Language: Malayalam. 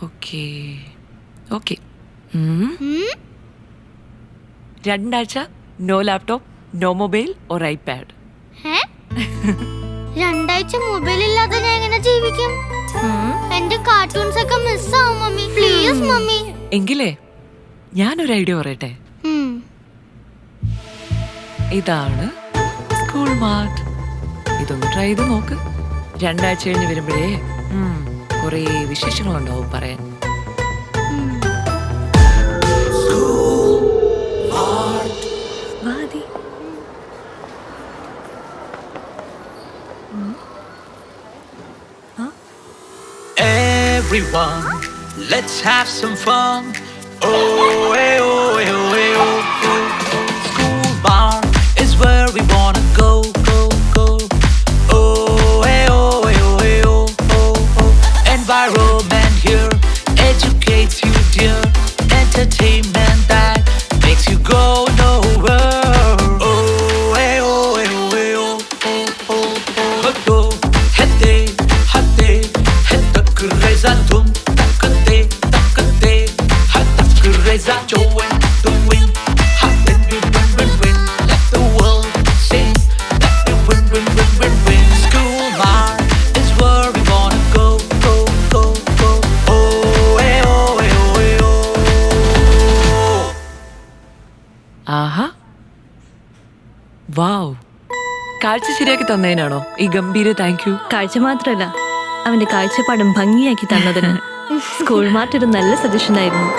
Okay okay. 2 ആഴ്ച no laptop, no mobile or iPad. 2 ആഴ്ച മൊബൈൽ ഇല്ലാതെ ഞാൻ എങ്ങനെ ജീവിക്കും? എന്റെ കാർട്ടൂൺസ് ഒക്കെ മിസ് ആവും മമ്മി. Please mummy. എങ്കിലേ ഞാനൊരു ഐഡിയ പറയട്ടെ. ഇതാണ് സ്കൂൾ മാർട്ട്. ഇതൊന്ന് ട്രൈ ചെയ്ത് നോക്ക്. 2 ആഴ്ച കഴിഞ്ഞ് വരുമ്പോഴേ കുറേ വിശേഷങ്ങളുണ്ടാവും പറയാൻ. Everyone, let's have some fun. Oh, hey, oh, hey, oh, hey, oh, oh. School barn is where we wanna go, go, go. Oh, hey, oh, hey, oh, hey, oh, oh, oh. Environment here educates you, dear. Entertainment that makes you go nowhere. Oh, hey, oh, hey, oh, hey, oh, oh, oh, oh. Go, hete, hate. Reza dum takate takate ha tak reza join the wind ha then we win let the world sing let the win school mart is where we wanna go go go go oh hey oh hey oh hey oh. ആഹാ, വാവ്. കാഴ്ച ശരിയാക്കി തന്നതിനാണോ ഈ ഗംഭീര താങ്ക് യു? കാഴ്ച മാത്രല്ല, അവന്റെ കാഴ്ചപ്പാടും ഭംഗിയാക്കി തന്നതിന് സ്കൂൾ മാർട്ട് ഒരു നല്ല സജഷൻ ആയിരുന്നു.